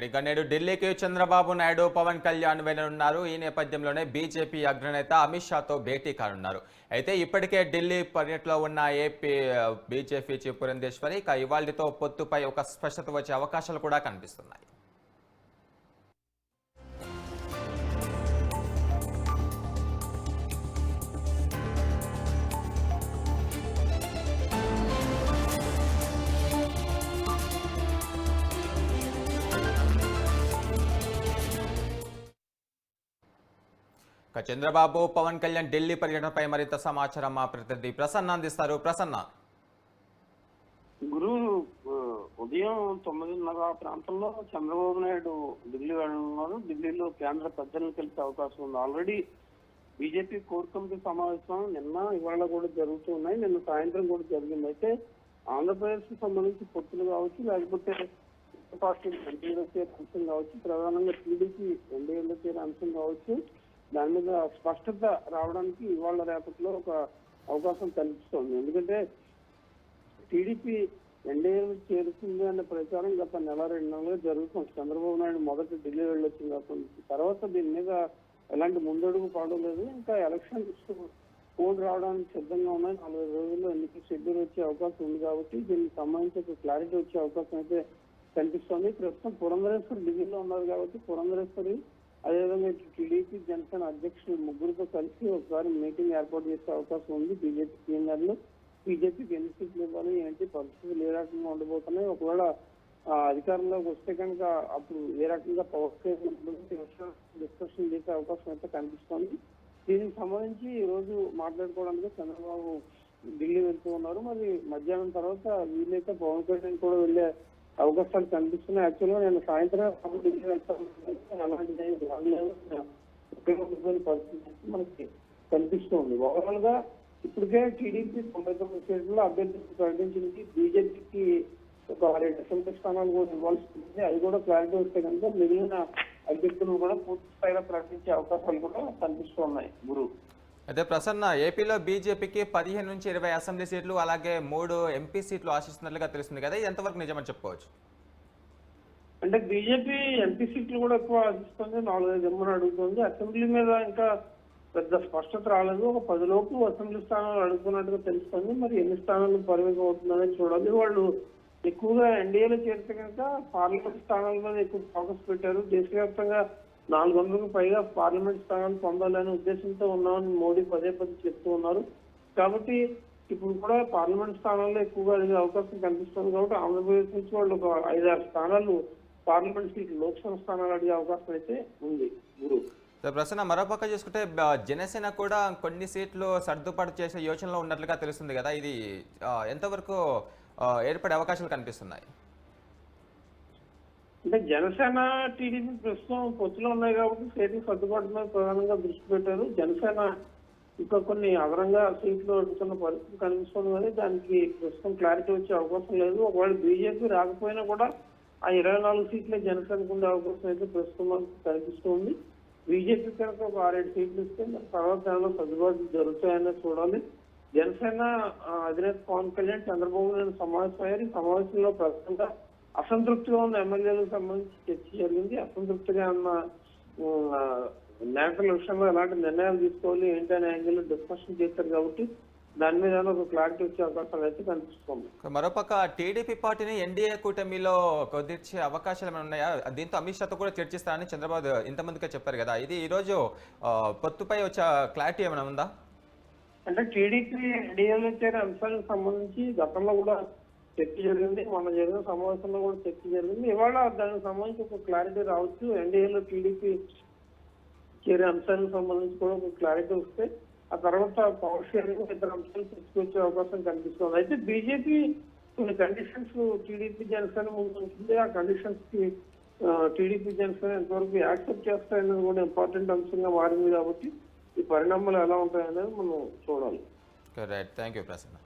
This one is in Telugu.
ఇక నేడు ఢిల్లీకి చంద్రబాబు నాయుడు, పవన్ కళ్యాణ్ వెళ్లనున్నారు. ఈ నేపథ్యంలోనే బీజేపీ అగ్రనేత అమిత్ షాతో భేటీ కానున్నారు. అయితే ఇప్పటికే ఢిల్లీ పర్యటనలో ఉన్న ఏపీ బీజేపీ చీఫ్ పురంధేశ్వరి ఇక ఇవాళ్టితో పొత్తుపై ఒక స్పష్టత వచ్చే అవకాశాలు కూడా కనిపిస్తున్నాయి. చంద్రబాబు, పవన్ కళ్యాణ్ ఢిల్లీ పర్యటనపై మరింత సమాచారం మా ప్రతినిధి ప్రసన్న అందిస్తారు. ప్రసన్న, గురు ఉదయం 9:30 ప్రాంతంలో చంద్రబాబు నాయుడు ఢిల్లీ వెళ్ళనున్నారు. ఢిల్లీలో కేంద్ర పెద్దలను కలిసే అవకాశం ఉంది. ఆల్రెడీ బీజేపీ కోర్ కమిటీ సమావేశం నిన్న ఇవాళ కూడా జరుగుతూ ఉన్నాయి. నిన్న సాయంత్రం కూడా జరిగింది. అయితే ఆంధ్రప్రదేశ్ కి సంబంధించి పొత్తులు కావచ్చు, లేకపోతే పార్టీ ఎన్డీఏలో చేరే అంశం కావచ్చు, ప్రధానంగా టీడీపీ ఎన్డీఏలో చేరే అంశం కావచ్చు, దాని మీద స్పష్టత రావడానికి ఇవాళ రేపటిలో ఒక అవకాశం కల్పిస్తోంది. ఎందుకంటే టీడీపీ ఎన్డీఏలో చేరుతుంది అనే ప్రచారం గత 1-2 నెలలుగా జరుగుతుంది. చంద్రబాబు నాయుడు మొదట ఢిల్లీ వెళ్ళొచ్చింది కాబట్టి తర్వాత దీని మీద ఎలాంటి ముందడుగు పడలేదు. ఇంకా ఎలక్షన్స్ కోడ్ రావడానికి సిద్ధంగా ఉన్నాయి. 40 రోజుల్లో ఎన్నికల షెడ్యూల్ వచ్చే అవకాశం ఉంది కాబట్టి దీనికి సంబంధించి ఒక క్లారిటీ వచ్చే అవకాశం అయితే కనిపిస్తోంది. ప్రస్తుతం పురంధరేశ్వరి ఢిల్లీలో ఉన్నారు కాబట్టి పురంధరేశ్వరి అదేవిధంగా టీడీపీ జనసేన అధ్యక్షులు ముగ్గురితో కలిసి ఒకసారి మీటింగ్ ఏర్పాటు చేసే అవకాశం ఉంది. బీజేపీ సీనియర్లు బీజేపీకి ఎన్ని సీట్లు ఇవ్వాలి, ఏంటి పరిస్థితులు ఏ రకంగా ఉండబోతున్నాయి, ఒకవేళ అధికారంలోకి వస్తే కనుక అప్పుడు ఏ రకంగా పవర్ డిస్కషన్ చేసే అవకాశం అయితే కనిపిస్తోంది. దీనికి సంబంధించి ఈ రోజు మాట్లాడుకోవడానికి చంద్రబాబు ఢిల్లీ వెళ్తూ ఉన్నారు. మరి మధ్యాహ్నం తర్వాత వీలైతే పవన్ కళ్యాణ్ కూడా వెళ్లే అవకాశాలు కనిపిస్తున్నాయి. యాక్చువల్గా నేను సాయంత్రం ఢిల్లీ వెళ్తాను, అలాంటి పరిస్థితి మనకి కనిపిస్తుంది. ఓవరాల్ గా ఇప్పటికే టీడీపీ 99 సీట్లలో అభ్యర్థులు ప్రకటించింది. బీజేపీకి ఒక 2 అసెంబ్లీ స్థానాలు కూడా ఇవ్వాల్సి ఉంటుంది. అది కూడా క్లారిటీ వస్తే కనుక మిగిలిన అభ్యర్థులు కూడా పూర్తి స్థాయిలో ప్రకటించే అవకాశాలు కూడా కనిపిస్తూ ఉన్నాయి. గురు అయితే ప్రసన్న, ఏపీలో బీజేపీకి 15 నుంచి 20 అసెంబ్లీ సీట్లు అలాగే 3 ఎంపీ సీట్లు ఆశిస్తున్నట్లుగా తెలుస్తుంది కదా, ఇది ఎంతవరకు నిజమని చెప్పుకోవచ్చు? అంటే బీజేపీ ఎంపీ సీట్లు కూడా ఎక్కువ ఆశిస్తుంది, 4-5 ఇమ్మని అడుగుతుంది. అసెంబ్లీ మీద ఇంకా పెద్ద స్పష్టత రాలేదు. ఒక 10 లోపు అసెంబ్లీ స్థానాలు అడుగుతున్నట్టుగా తెలుస్తుంది. మరి ఎన్ని స్థానాలు పరిమితం అవుతుందని చూడాలి. వాళ్ళు ఎక్కువగా ఎన్డీఏలో చేరితే కనుక పార్లమెంట్ స్థానాల మీద ఎక్కువ ఫోకస్ పెట్టారు. దేశవ్యాప్తంగా 400కు పైగా పార్లమెంట్ స్థానాలు పొందాలనే ఉద్దేశంతో ఉన్నామని మోడీ పదే చెప్తూ ఉన్నారు. కాబట్టి ఇప్పుడు కూడా పార్లమెంట్ స్థానాల్లో ఎక్కువగా అడిగే అవకాశం కనిపిస్తుంది. కాబట్టి ఆంధ్రప్రదేశ్ నుంచి వాళ్ళు ఒక 5-6 స్థానాలు పార్లమెంట్ సీట్లు, లోక్సభ స్థానాలు అడిగే అవకాశం అయితే ఉంది. గురు ప్రసన్న, మరోపక్క చూసుకుంటే జనసేన కూడా కొన్ని సీట్లు సర్దుబాటు చేసే యోచనలో ఉన్నట్లుగా తెలుస్తుంది కదా, ఇది ఎంతవరకు ఏర్పడే అవకాశాలు కనిపిస్తున్నాయి? అంటే జనసేన టీడీపీ ప్రస్తుతం పొత్తులో ఉన్నాయి కాబట్టి సీట్లు సర్దుబాటు మీద ప్రధానంగా దృష్టి పెట్టారు. జనసేన ఇంకా కొన్ని అదనంగా సీట్లు అడుగుతున్న పరిస్థితి కనిపిస్తుంది కానీ దానికి ప్రస్తుతం క్లారిటీ వచ్చే అవకాశం లేదు. ఒకవేళ బీజేపీ రాకపోయినా కూడా ఆ 24 సీట్లే జనసేనకు ఉండే అవకాశం అయితే ప్రస్తుతం మనకు కనిపిస్తుంది. బీజేపీ కనుక ఒక 6-7 సీట్లు ఇస్తే తర్వాత దానిలో సర్దుబాటు జరుగుతాయనే చూడాలి. జనసేన అధినేత పవన్ కళ్యాణ్ చంద్రబాబు నాయుడు సమావేశమయ్యారు. ఈ సమావేశంలో ప్రధానంగా అసంతృప్తిగా ఉన్న ఎమ్మెల్యేలకు సంబంధించి చర్చ జరిగింది. అసంతృప్తిగా ఉన్న నేతల విషయంలో ఎలాంటి నిర్ణయాలు తీసుకోవాలి ఏంటి అనే యాంగిల్లో డిస్కషన్ చేశారు కాబట్టి దాని మీద ఒక క్లారిటీ వచ్చే అవకాశాలు అయితే కనిపిస్తుంది. మరోపక్క టీడీపీ పార్టీని ఎన్డీఏ కూటమిలో కుదిర్చే అవకాశాలు ఏమైనా ఉన్నాయా? దీంతో అమిత్ షాతో కూడా చర్చిస్తారని చంద్రబాబు ఇంతమందిగా చెప్పారు కదా, ఇది ఈ రోజు పొత్తుపై వచ్చే క్లారిటీ ఏమైనా ఉందా? అంటే టీడీపీ ఎన్డీఏలో చేరే అంశాలకు సంబంధించి గతంలో కూడా చర్చ జరిగింది, మొన్న జరిగిన సమావేశంలో కూడా చర్చ జరిగింది. ఇవాళ దానికి సంబంధించి ఒక క్లారిటీ రావచ్చు. ఎన్డీఏలో టీడీపీ చేరే అంశాలకు సంబంధించి కూడా ఒక క్లారిటీ వస్తే ఆ తర్వాత పవర్ షేరింగ్ 2 అంశాలు తెచ్చుకొచ్చే అవకాశం కనిపిస్తుంది. అయితే బీజేపీ కొన్ని కండిషన్స్ టీడీపీ జనసేన ముందు ఉంటుంది. ఆ కండిషన్స్ కి టీడీపీ జనసేన ఎంతవరకు యాక్సెప్ట్ చేస్తాయనేది కూడా ఇంపార్టెంట్ అంశంగా మారింది కాబట్టి ఈ పరిణామాలు ఎలా ఉంటాయనేది మనం చూడాలి. Right, thank you Prasanna.